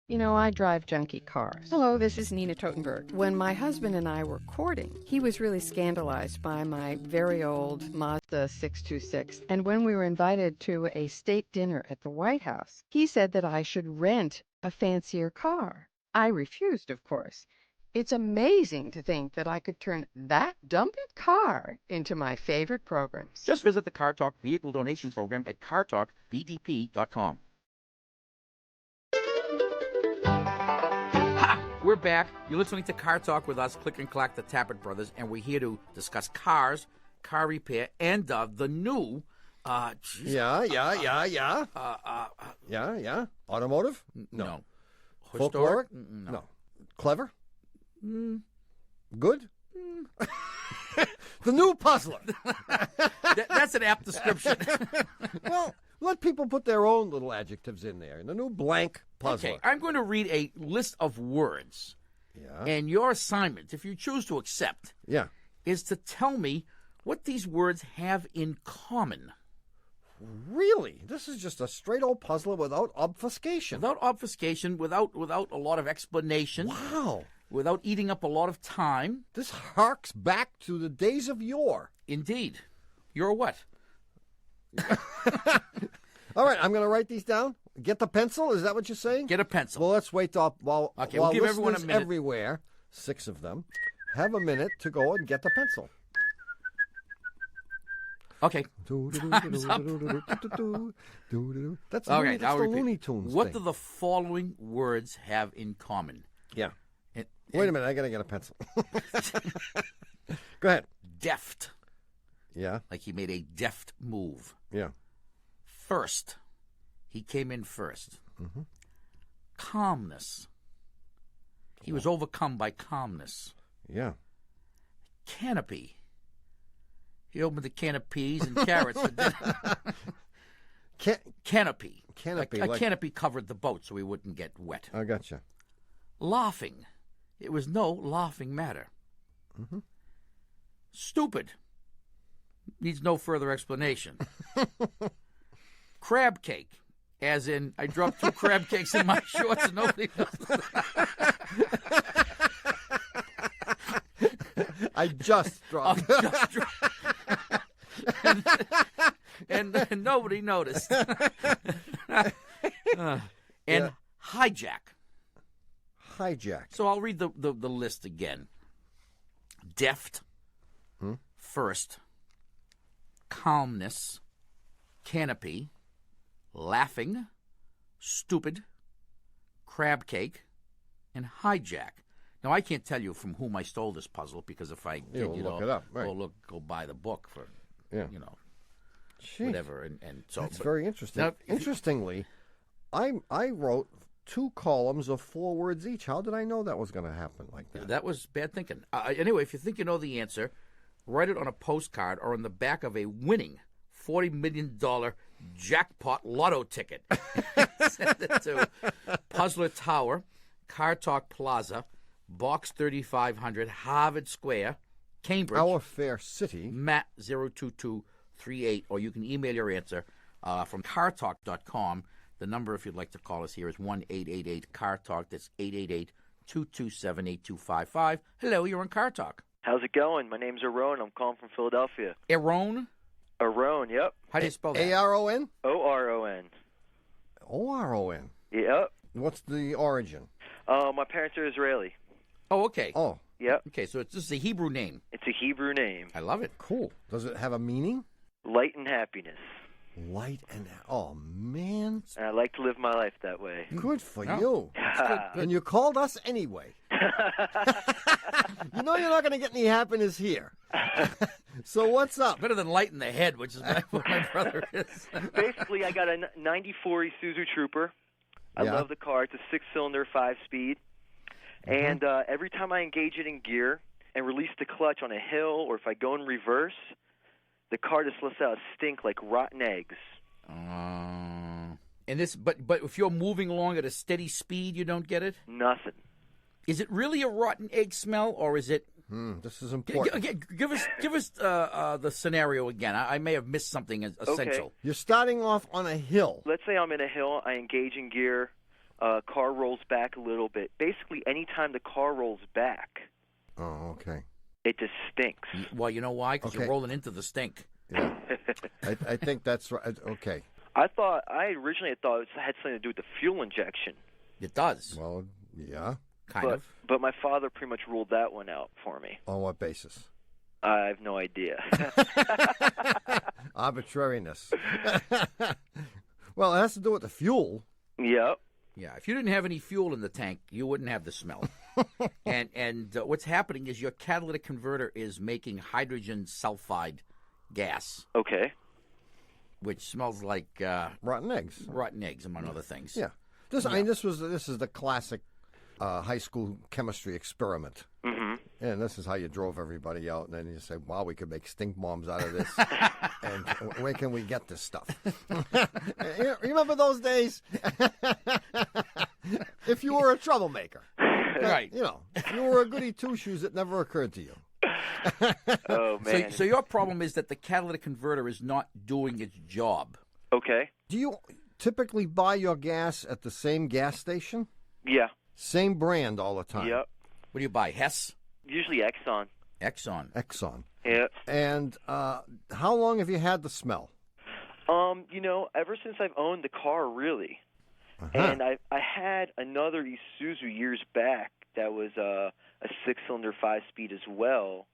You know, I drive junky cars. Hello, this is Nina Totenberg. When my husband and I were courting, he was really scandalized by my very old Mazda 626. And when we were invited to a state dinner at the White House, he said that I should rent a fancier car. I refused, of course. It's amazing to think that I could turn that dumpy car into my favorite programs. Just visit the Car Talk Vehicle Donation Program at cartalkbdp.com. We're back. You're listening to Car Talk with us, Click and Clack, the Tappet Brothers, and we're here to discuss cars, car repair, and the new... Yeah. Automotive? No. Folkloric? No. Clever? Good? The new puzzler. That's an apt description. Well, let people put their own little adjectives in there. The new blank puzzler. Okay, I'm going to read a list of words. Yeah. And your assignment, if you choose to accept, is to tell me what these words have in common. Really? This is just a straight old puzzler without obfuscation. Without obfuscation, without a lot of explanation. Wow. Without eating up a lot of time. This harks back to the days of yore. Indeed. You're what? All right, I'm going to write these down. Get the pencil? Is that what you're saying? Get a pencil. Well, let's wait while we'll give everyone a minute. Everywhere, 6 of them, have a minute to go and get the pencil. Okay. Time's up. That's okay, the Looney Tunes What thing. do the following words have in common? Yeah. Wait a minute, I got to get a pencil. Go ahead. Deft. Yeah. Like he made a deft move. Yeah. First. He came in first. Mm-hmm. Calmness. He was overcome by calmness. Yeah. Canopy. He opened a can of peas and carrots for dinner. Canopy. Canopy. A canopy covered the boat so he wouldn't get wet. I gotcha. Laughing. It was no laughing matter. Mm-hmm. Stupid. Needs no further explanation. Crab cake. As in, I dropped 2 crab cakes in my shorts and nobody knows. I just dropped. and nobody noticed. Hijack. Hijack. So I'll read the list again. Deft. First. Calmness. Canopy. Laughing. Stupid. Crab cake. And hijack. Now, I can't tell you from whom I stole this puzzle, because if I did, look it up. Right. Go buy the book for, Jeez. whatever. And so that's very interesting. Now, interestingly, I wrote 2 columns of 4 words each. How did I know that was going to happen like that? That was bad thinking. Anyway, if you think you know the answer, write it on a postcard or on the back of a winning $40 million jackpot lotto ticket. Send it to Puzzler Tower, Car Talk Plaza, Box 3500, Harvard Square, Cambridge. Our Fair City. Matt 02238, or you can email your answer from cartalk.com. The number, if you'd like to call us here, is 1-888-CAR-TALK. That's 888-227-8255. Hello, you're on Car Talk. How's it going? My name's Aaron. I'm calling from Philadelphia. Aaron? Aron, yep. How do you spell that? A-R-O-N? O-R-O-N. O-R-O-N. Yep. What's the origin? My parents are Israeli. Oh, okay. Oh. Yep. Okay, so it's just a Hebrew name. It's a Hebrew name. I love it. Cool. Does it have a meaning? Light and happiness. Light and... Oh, man. And I like to live my life that way. Good for Oh, you. That's good. And you called us anyway. You know you're not going to get any happiness here. So what's up? Better than light in the head, which is what my brother is. Basically, I got a 94 Isuzu Trooper. I Yeah. love the car. It's a 6-cylinder, 5-speed. And every time I engage it in gear and release the clutch on a hill, or if I go in reverse, the car just lets out a stink like rotten eggs. And this, but if you're moving along at a steady speed, you don't get it? Nothing. Is it really a rotten egg smell, or is it? This is important. Give us the scenario again. I may have missed something essential. Okay. You're starting off on a hill. Let's say I'm in a hill, I engage in gear, car rolls back a little bit. Basically, anytime the car rolls back, Oh, okay. it just stinks. Well, you know why? Because Okay. you're rolling into the stink. Yeah. I think that's right. Okay. I originally thought it had something to do with the fuel injection. It does. Well, yeah. Kind of. But my father pretty much ruled that one out for me. On what basis? I have no idea. Arbitrariness. Well, it has to do with the fuel. Yep. Yeah, if you didn't have any fuel in the tank, you wouldn't have the smell. and what's happening is your catalytic converter is making hydrogen sulfide gas. Okay. Which smells like rotten eggs. Rotten eggs, among other things. Yeah. This is the classic high school chemistry experiment. Mm-hmm. And this is how you drove everybody out, and then you say, "Wow, we could make stink bombs out of this." And where can we get this stuff? You remember those days? If you were a troublemaker, right? You know, if you were a goody two shoes, it never occurred to you. Oh man! So your problem is that the catalytic converter is not doing its job. Okay. Do you typically buy your gas at the same gas station? Yeah. Same brand all the time? Yep. What do you buy? Hess? Usually Exxon. Exxon. Yeah. And how long have you had the smell? Ever since I've owned the car, really. And I had another Isuzu years back that was a 6-cylinder 5-speed as well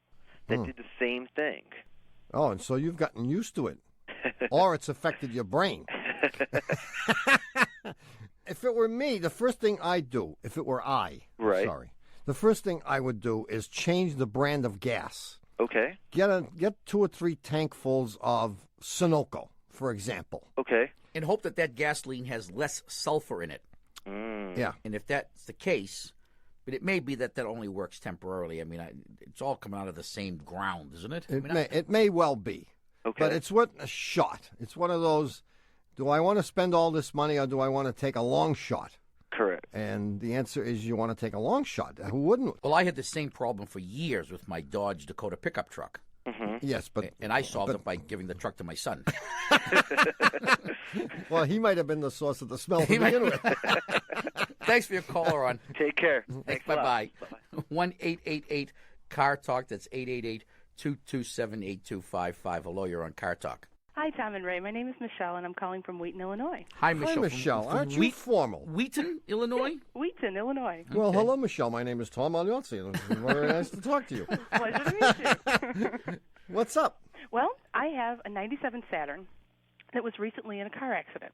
that did the same thing. Oh, and so you've gotten used to it. Or it's affected your brain. If it were me, the first thing I'd do, if it were I, right. The first thing I would do is change the brand of gas. Okay. Get 2 or 3 tankfuls of Sunoco, for example. Okay. And hope that gasoline has less sulfur in it. Yeah. And if that's the case, but it may be that only works temporarily. I mean, it's all coming out of the same ground, isn't it? It may well be. Okay. But it's worth a shot. It's one of those, do I want to spend all this money or do I want to take a long shot? Correct. And the answer is you want to take a long shot. Who wouldn't? Well, I had the same problem for years with my Dodge Dakota pickup truck. Mm-hmm. Yes, but... And I solved it by giving the truck to my son. Well, he might have been the source of the smell to begin with. Thanks for your call, Ron. Take care. Thanks. Bye-bye. 1-888-CAR-TALK. That's 888-227-8255. Hello, you're on Car Talk. Hi, Tom and Ray. My name is Michelle, and I'm calling from Wheaton, Illinois. Hi, Michelle. Hi, Michelle. Aren't you formal? Wheaton, Illinois? Wheaton, Illinois. Well, hello, Michelle. My name is Tom Aliozzi. It's very nice to talk to you. Pleasure to meet you. What's up? Well, I have a 97 Saturn that was recently in a car accident.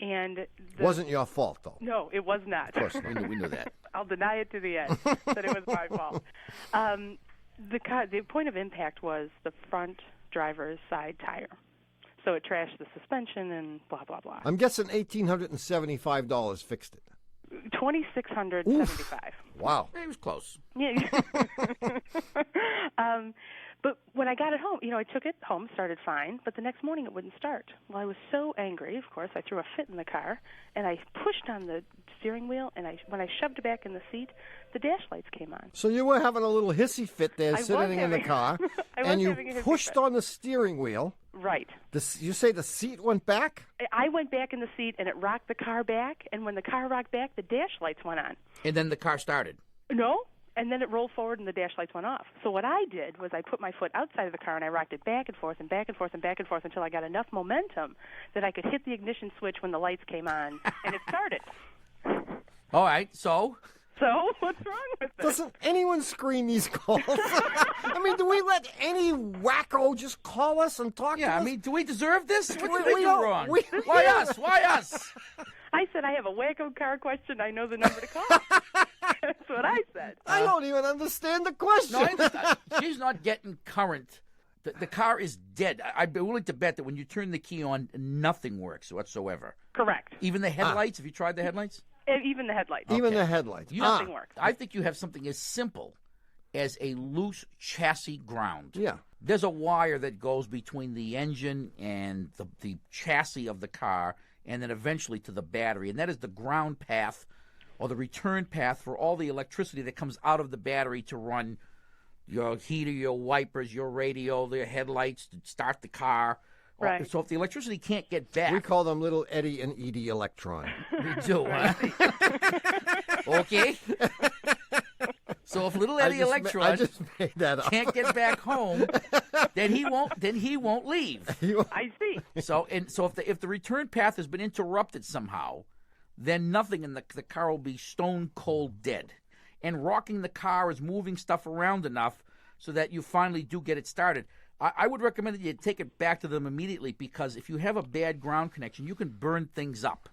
And wasn't your fault, though. No, it was not. Of course not. We knew that. I'll deny it to the end that it was my fault. The point of impact was the front driver's side tire. So it trashed the suspension and blah, blah, blah. I'm guessing $1,875 fixed it. $2,675. Wow. It was close. Yeah. But when I got it home, I took it home, started fine, but the next morning it wouldn't start. Well, I was so angry, of course, I threw a fit in the car, and I pushed on the steering wheel, and when I shoved it back in the seat, the dash lights came on. So you were having a little hissy fit there, sitting in the car, and you pushed on the steering wheel. Right. You say the seat went back? I went back in the seat, and it rocked the car back, and when the car rocked back, the dash lights went on. And then the car started? No. And then it rolled forward and the dash lights went off. So what I did was I put my foot outside of the car and I rocked it back and forth and back and forth and back and forth until I got enough momentum that I could hit the ignition switch when the lights came on, and it started. All right, so? So what's wrong with it? Doesn't anyone screen these calls? I mean, do we let any wacko just call us and talk to us? Yeah, I mean, do we deserve this? What did We we do don't- wrong? we- Why us? Why us? I said I have a wacko car question. I know the number to call. That's what I said. I don't even understand the question. No, I understand. She's not getting current. The car is dead. I'd be willing to bet that when you turn the key on, nothing works whatsoever. Correct. Even the headlights? Have you tried the headlights? Even the headlights. Even the headlights. Nothing works. I think you have something as simple as a loose chassis ground. Yeah. There's a wire that goes between the engine and the chassis of the car, and then eventually to the battery. And that is the ground path or the return path for all the electricity that comes out of the battery to run your heater, your wipers, your radio, the headlights, to start the car. Right. So if the electricity can't get back... We call them little Eddie and Edie Electron. We do, huh? Okay. So if little Eddie Electron I just made that up. can't get back home, then he won't leave. I see. So if the return path has been interrupted somehow, then nothing in the car will be stone cold dead. And rocking the car is moving stuff around enough so that you finally do get it started. I would recommend that you take it back to them immediately, because if you have a bad ground connection, you can burn things up.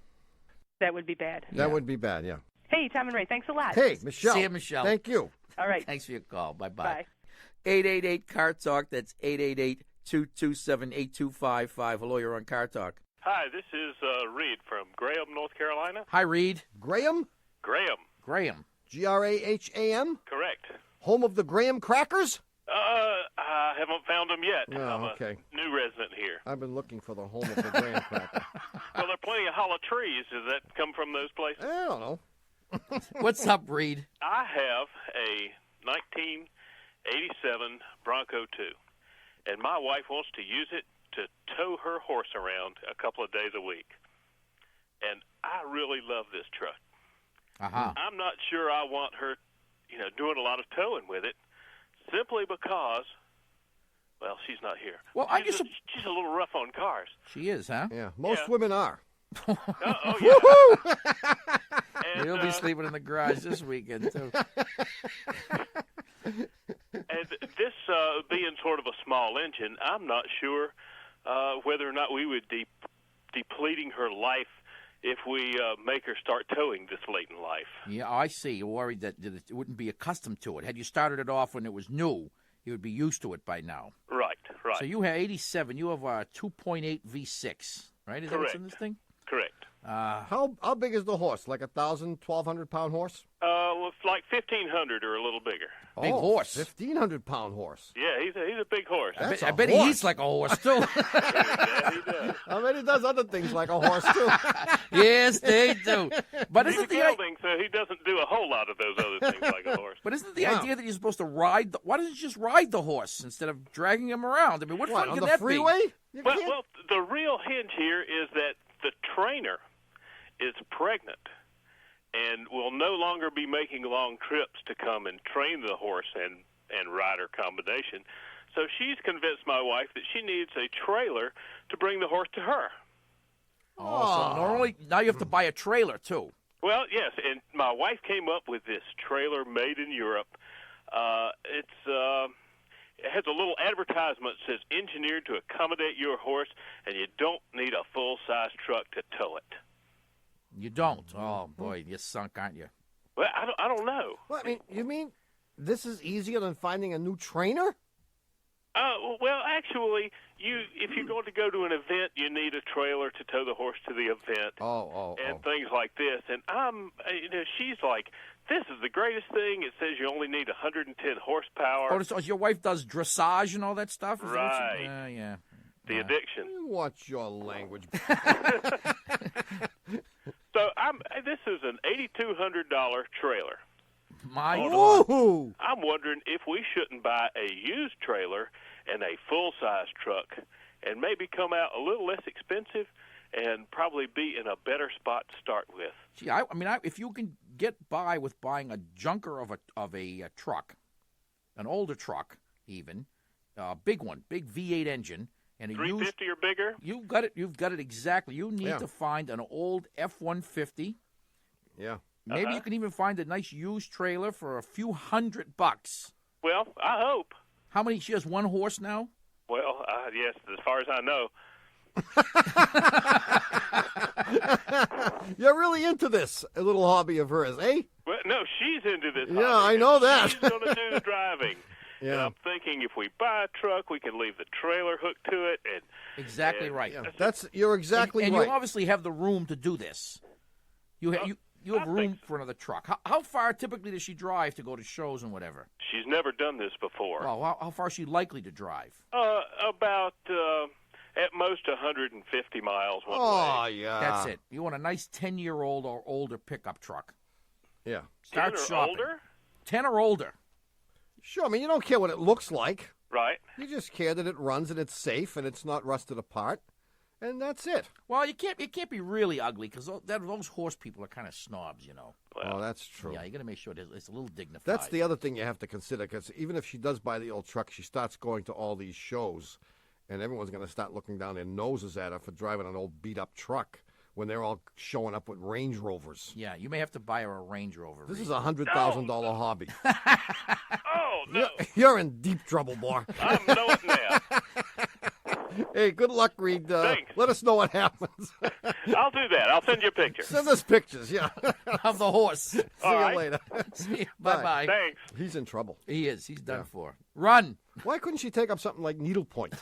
That would be bad. That would be bad, yeah. Hey, Tom and Ray, thanks a lot. Hey, Michelle. See you, Michelle. Thank you. All right. Thanks for your call. Bye-bye. Bye. 888 Car Talk. That's 888-227-8255. Hello, you're on Car Talk. Hi, this is Reed from Graham, North Carolina. Hi, Reed. Graham? Graham. Graham. Graham? Correct. Home of the Graham crackers? I haven't found them yet. Oh, I'm okay. a new resident here. I've been looking for the home of the Graham cracker. Well, there are plenty of hollow trees. Does that come from those places? I don't know. What's up, Reed? I have a 1987 Bronco 2, and my wife wants to use it to tow her horse around a couple of days a week. And I really love this truck. Uh-huh. I'm not sure I want her, doing a lot of towing with it, simply because, well, she's not here. Well, she's a little rough on cars. She is, huh? Yeah, most women are. Oh, yeah. Woohoo! And, You'll be sleeping in the garage this weekend, too. And this being sort of a small engine, I'm not sure whether or not we would depleting her life if we make her start towing this late in life. Yeah, I see. You're worried that it wouldn't be accustomed to it. Had you started it off when it was new, you would be used to it by now. Right. So you have 87. You have a 2.8 V6, right? Is that what's in this thing? Correct. How big is the horse? Like 1,000, 1,200-pound horse? Well, it's like 1,500 or a little bigger. Big horse. 1,500-pound horse. Yeah, he's a big horse. I bet he eats like a horse, too. Yeah, he does. I bet he does other things like a horse, too. Yes, they do. But He's isn't a the gelding, so he doesn't do a whole lot of those other things like a horse. But isn't the idea that you're supposed to ride? Why doesn't you just ride the horse instead of dragging him around? I mean, what fun on can the that freeway? be? Well, the real hinge here is that the trainer is pregnant and will no longer be making long trips to come and train the horse and rider combination. So she's convinced my wife that she needs a trailer to bring the horse to her. Oh, so normally now you have to buy a trailer too. Well, yes, and my wife came up with this trailer made in Europe. It has a little advertisement that says engineered to accommodate your horse, and you don't need a full-size truck to tow it. You don't. Oh boy, you're sunk, aren't you? Well, I don't know. Well, I mean, you mean this is easier than finding a new trainer? Well, actually, if you're going to go to an event, you need a trailer to tow the horse to the event. And things like this. And she's like, this is the greatest thing. It says you only need 110 horsepower. Oh, so your wife does dressage and all that stuff? Is that what Right. Yeah. The addiction. Watch your language. So this is an $8,200 trailer. My Woohoo! I'm wondering if we shouldn't buy a used trailer and a full-size truck and maybe come out a little less expensive and probably be in a better spot to start with. Gee, if you can get by with buying a junker of a truck, an older truck even, big one, big V8 engine, and a 350 or bigger. You've got it exactly. You need to find an old F-150. Yeah. Maybe you can even find a nice used trailer for a few $100. Well, I hope. How many? She has one horse now? Well, yes, as far as I know. You're really into this, a little hobby of hers, eh? Well, no, she's into this. Yeah, hobby. I know that. She's going to do the driving. Yeah. And I'm thinking if we buy a truck, we can leave the trailer hooked to it. Exactly right. Yeah, you're exactly and right. You obviously have the room to do this. You have room for another truck. How far typically does she drive to go to shows and whatever? She's never done this before. Well, how far is she likely to drive? About at most 150 miles one way. Oh, yeah. That's it. You want a nice 10-year-old or older pickup truck. Yeah. Start 10 or shopping. older? 10 or older. Sure, I mean, you don't care what it looks like. Right. You just care that it runs and it's safe and it's not rusted apart. And that's it. Well, it can't be really ugly because those horse people are kind of snobs, you know. Well, that's true. Yeah, you got to make sure it's a little dignified. That's the other thing you have to consider, because even if she does buy the old truck, she starts going to all these shows, and everyone's going to start looking down their noses at her for driving an old beat-up truck when they're all showing up with Range Rovers. Yeah, you may have to buy her a Range Rover. This is a $100,000 hobby. Oh, no. You're in deep trouble, boy. I'm knowing now. Hey, good luck, Reed. Thanks. Let us know what happens. I'll do that. I'll send you a picture. Send us pictures, yeah. Of the horse. See All you right. later. See you. Bye-bye. Thanks. He's in trouble. He is. He's done for. Run. Why couldn't she take up something like needlepoint?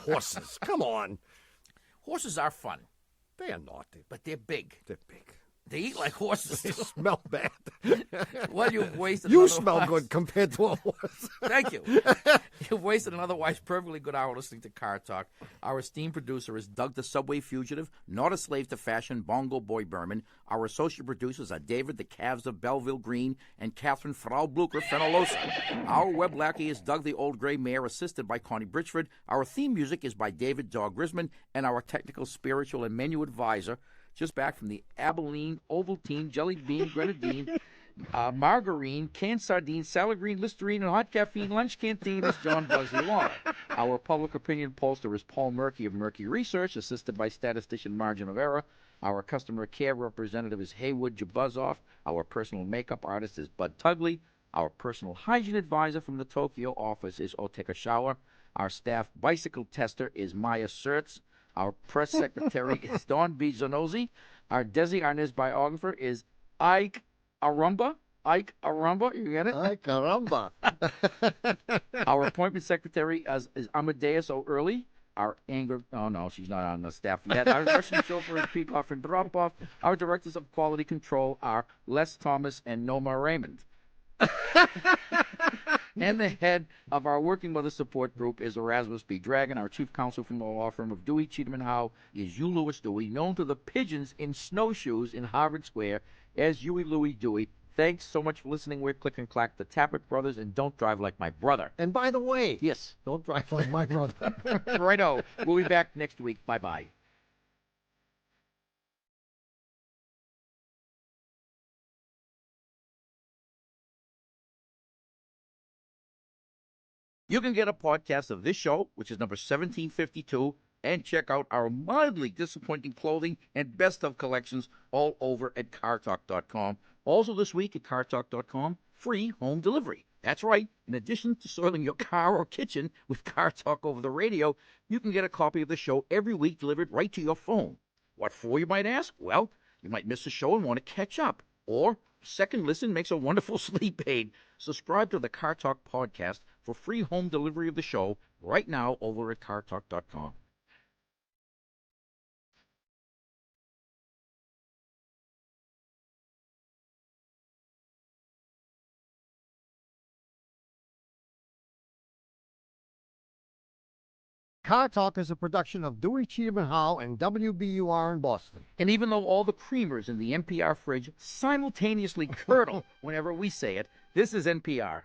Horses. Come on. Horses are fun, They are not. but they're big. They're big. They eat like horses. They smell bad. Well, you've wasted. You an smell otherwise- good compared to a horse. Thank you. You've wasted an otherwise perfectly good hour listening to Car Talk. Our esteemed producer is Doug the Subway Fugitive, not a slave to fashion, Bongo Boy Berman. Our associate producers are David the Calves of Belleville Green and Catherine Frau Blucher Fenolosa. Our web lackey is Doug the Old Gray Mare, assisted by Connie Bridgeford. Our theme music is by David Dog Grisman, and our technical, spiritual, and menu advisor, just back from the Abilene, Ovaltine, Jelly Bean, Grenadine, margarine, canned sardines, salad green, Listerine, and hot caffeine lunch canteen is John Buzzley Waller. Our public opinion pollster is Paul Murky of Murky Research, assisted by statistician Margin of Error. Our customer care representative is Haywood Jabuzzoff. Our personal makeup artist is Bud Tugley. Our personal hygiene advisor from the Tokyo office is Oteka Shower. Our staff bicycle tester is Maya Sertz. Our press secretary is Dawn B. Zanozzi. Our Desi Arnaz biographer is Ike Arumba. Ike Arumba, you get it? Ay, caramba. Our appointment secretary is Amadeus O'Early. Our oh no, she's not on the staff yet. Our Russian chauffeur is Peekoff and Dropoff. Our directors of quality control are Les Thomas and Noma Raymond. And the head of our working mother support group is Erasmus B. Dragon. Our chief counsel from the law firm of Dewey, Cheatham and Howe is Hugh Lewis Dewey, known to the pigeons in snowshoes in Harvard Square as Huey Louie Dewey. Thanks so much for listening. We're Click and Clack, the Tappert Brothers, and don't drive like my brother. And by the way, yes, don't drive like my brother. Righto. We'll be back next week. Bye-bye. You can get a podcast of this show, which is number 1752, and check out our mildly disappointing clothing and best of collections all over at cartalk.com. Also this week at cartalk.com, free home delivery. That's right. In addition to soiling your car or kitchen with Car Talk over the radio, you can get a copy of the show every week delivered right to your phone. What for, you might ask? Well, you might miss a show and want to catch up. Or second listen makes a wonderful sleep aid. Subscribe to the Car Talk podcast for free home delivery of the show right now over at cartalk.com. Car Talk is a production of Dewey, Cheatham and Howe and WBUR in Boston. And even though all the creamers in the NPR fridge simultaneously curdle whenever we say it, this is NPR.